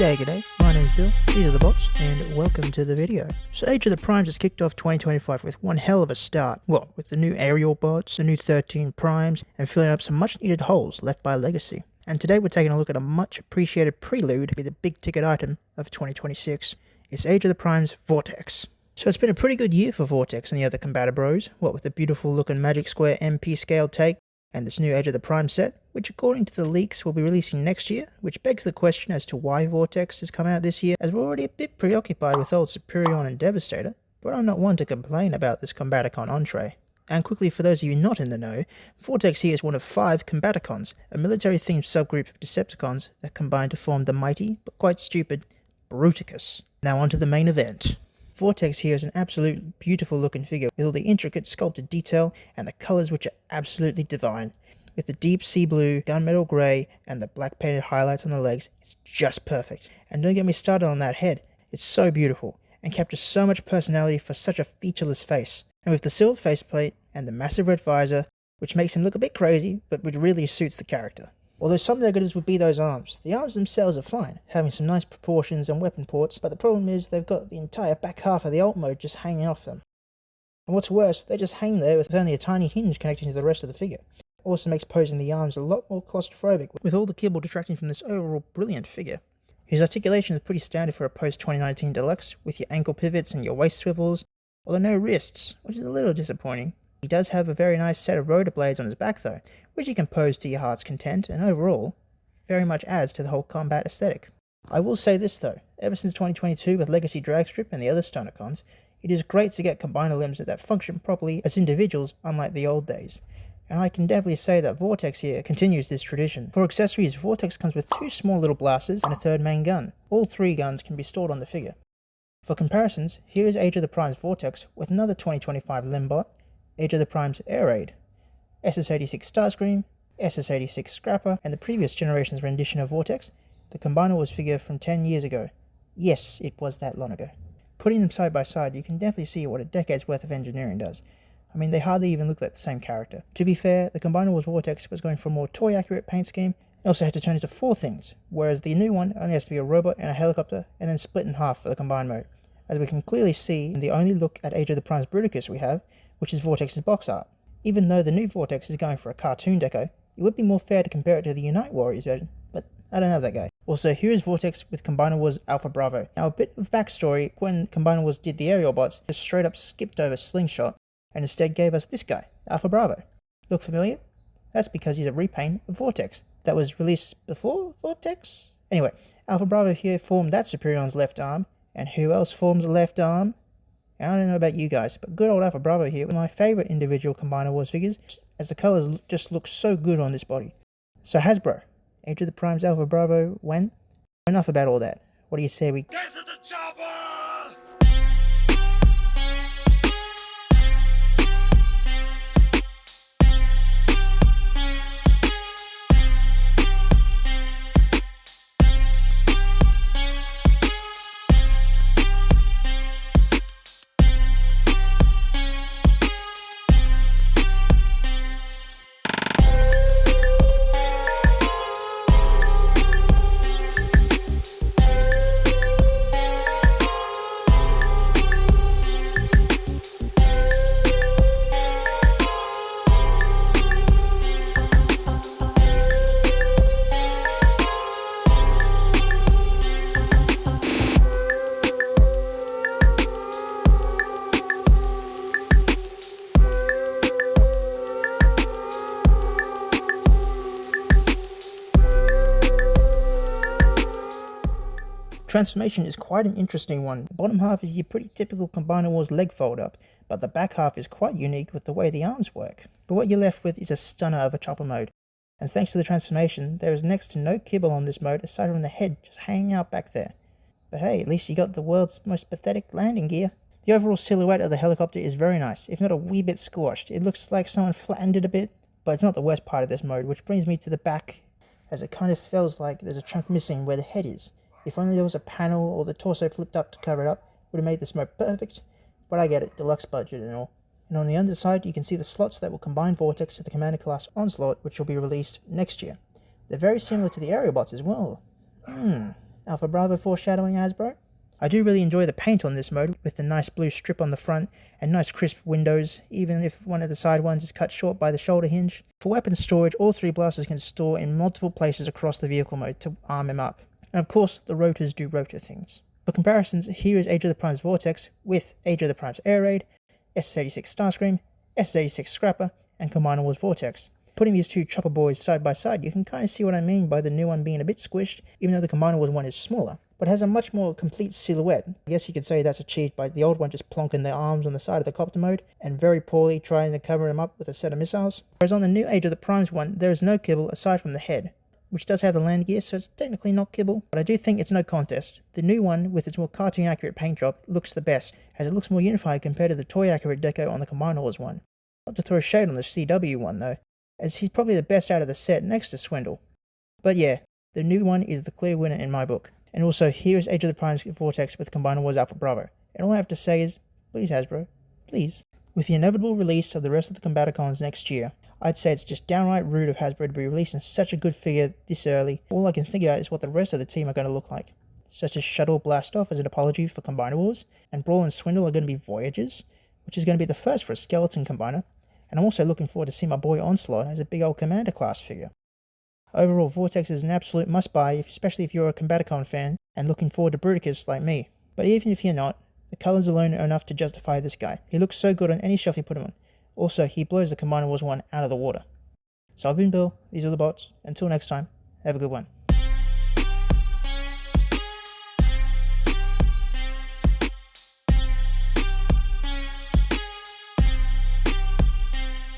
G'day, my name is Bill, these are the bots, and welcome to the video. So Age of the Primes has kicked off 2025 with one hell of a start. Well, with the new aerial bots, the new 13 Primes, and filling up some much needed holes left by Legacy. And today we're taking a look at a much appreciated prelude to be the big ticket item of 2026. It's Age of the Primes Vortex. So it's been a pretty good year for Vortex and the other Combatter Bros, what with the beautiful looking Magic Square MP scale take, and this new Age of the Prime set, which according to the leaks will be releasing next year, which begs the question as to why Vortex has come out this year, as we're already a bit preoccupied with old Superion and Devastator, but I'm not one to complain about this Combaticon entree. And quickly for those of you not in the know, Vortex here is one of 5 Combaticons, a military-themed subgroup of Decepticons that combine to form the mighty, but quite stupid, Bruticus. Now onto the main event. Vortex here is an absolute beautiful looking figure with all the intricate sculpted detail and the colours which are absolutely divine. With the deep sea blue, gunmetal grey and the black painted highlights on the legs, it's just perfect. And don't get me started on that head, it's so beautiful and captures so much personality for such a featureless face. And with the silver faceplate and the massive red visor, which makes him look a bit crazy but which really suits the character. Although some negatives would be those arms. The arms themselves are fine, having some nice proportions and weapon ports, but the problem is they've got the entire back half of the alt mode just hanging off them. And what's worse, they just hang there with only a tiny hinge connecting to the rest of the figure. Also makes posing the arms a lot more claustrophobic, with all the kibble detracting from this overall brilliant figure. His articulation is pretty standard for a post-2019 deluxe, with your ankle pivots and your waist swivels, although no wrists, which is a little disappointing. He does have a very nice set of rotor blades on his back though, which you can pose to your heart's content, and overall, very much adds to the whole combat aesthetic. I will say this though, ever since 2022 with Legacy Dragstrip and the other Stonacons, it is great to get combiner limbs that function properly as individuals unlike the old days. And I can definitely say that Vortex here continues this tradition. For accessories, Vortex comes with 2 small little blasters and a 3rd main gun. All 3 guns can be stored on the figure. For comparisons, here is Age of the Primes Vortex with another 2025 Limbot, Age of the Primes Air Raid, SS86 Starscream, SS86 Scrapper, and the previous generation's rendition of Vortex, the Combiner Wars figure from 10 years ago. Yes, it was that long ago. Putting them side by side, you can definitely see what a decade's worth of engineering does. I mean, they hardly even look like the same character. To be fair, the Combiner Wars Vortex was going for a more toy-accurate paint scheme, and also had to turn into 4 things, whereas the new one only has to be a robot and a helicopter, and then split in half for the combined mode. As we can clearly see in the only look at Age of the Primes Bruticus we have, which is Vortex's box art. Even though the new Vortex is going for a cartoon deco, it would be more fair to compare it to the Unite Warriors version, but I don't have that guy. Also, here is Vortex with Combiner Wars Alpha Bravo. Now a bit of backstory, when Combiner Wars did the aerial bots, just straight up skipped over Slingshot, and instead gave us this guy, Alpha Bravo. Look familiar? That's because he's a repaint of Vortex that was released before Vortex? Anyway, Alpha Bravo here formed that Superion's left arm, and who else forms a left arm? And I don't know about you guys, but good old Alpha Bravo here, one of my favourite individual Combiner Wars figures, as the colours just look so good on this body. So Hasbro, Age of the Primes Alpha Bravo, when? Enough about all that. What do you say we get to the chopper? Transformation is quite an interesting one. The bottom half is your pretty typical Combiner Wars leg fold up, but the back half is quite unique with the way the arms work. But what you're left with is a stunner of a chopper mode, and thanks to the transformation, there is next to no kibble on this mode aside from the head just hanging out back there. But hey, at least you got the world's most pathetic landing gear. The overall silhouette of the helicopter is very nice, if not a wee bit squashed. It looks like someone flattened it a bit, but it's not the worst part of this mode, which brings me to the back, as it kind of feels like there's a chunk missing where the head is. If only there was a panel or the torso flipped up to cover it up, it would have made this mode perfect, but I get it, deluxe budget and all. And on the underside you can see the slots that will combine Vortex to the Commander class Onslaught, which will be released next year. They're very similar to the aerial bots as well. Alpha Bravo foreshadowing, Hasbro. I do really enjoy the paint on this mode, with the nice blue strip on the front and nice crisp windows, even if one of the side ones is cut short by the shoulder hinge. For weapon storage, all three blasters can store in multiple places across the vehicle mode to arm him up. And of course, the rotors do rotor things. For comparisons, here is Age of the Primes Vortex with Age of the Primes Air Raid, SS86 Starscream, SS86 Scrapper, and Combiner Wars Vortex. Putting these two chopper boys side by side, you can kind of see what I mean by the new one being a bit squished, even though the Combiner Wars one is smaller, but has a much more complete silhouette. I guess you could say that's achieved by the old one just plonking their arms on the side of the copter mode, and very poorly trying to cover him up with a set of missiles. Whereas on the new Age of the Primes one, there is no kibble aside from the head, which does have the land gear, so it's technically not kibble, but I do think it's no contest. The new one, with its more cartoon accurate paint job, looks the best, as it looks more unified compared to the toy accurate deco on the Combiner Wars one. Not to throw shade on the CW one though, as he's probably the best out of the set next to Swindle. But yeah, the new one is the clear winner in my book. And also, here is Age of the Primes Vortex with Combiner Wars Alpha Bravo. And all I have to say is, please Hasbro, please. With the inevitable release of the rest of the Combaticons next year, I'd say it's just downright rude of Hasbro to be releasing such a good figure this early. All I can think about is what the rest of the team are going to look like, such as Shuttle Blastoff as an apology for Combiner Wars, and Brawl and Swindle are going to be Voyagers, which is going to be the first for a skeleton combiner, and I'm also looking forward to see my boy Onslaught as a big old Commander class figure. Overall, Vortex is an absolute must-buy, especially if you're a Combaticon fan and looking forward to Bruticus like me. But even if you're not, the colours alone are enough to justify this guy. He looks so good on any shelf you put him on. Also, he blows the Combiner Wars one out of the water. So I've been Bill, these are the bots. Until next time, have a good one.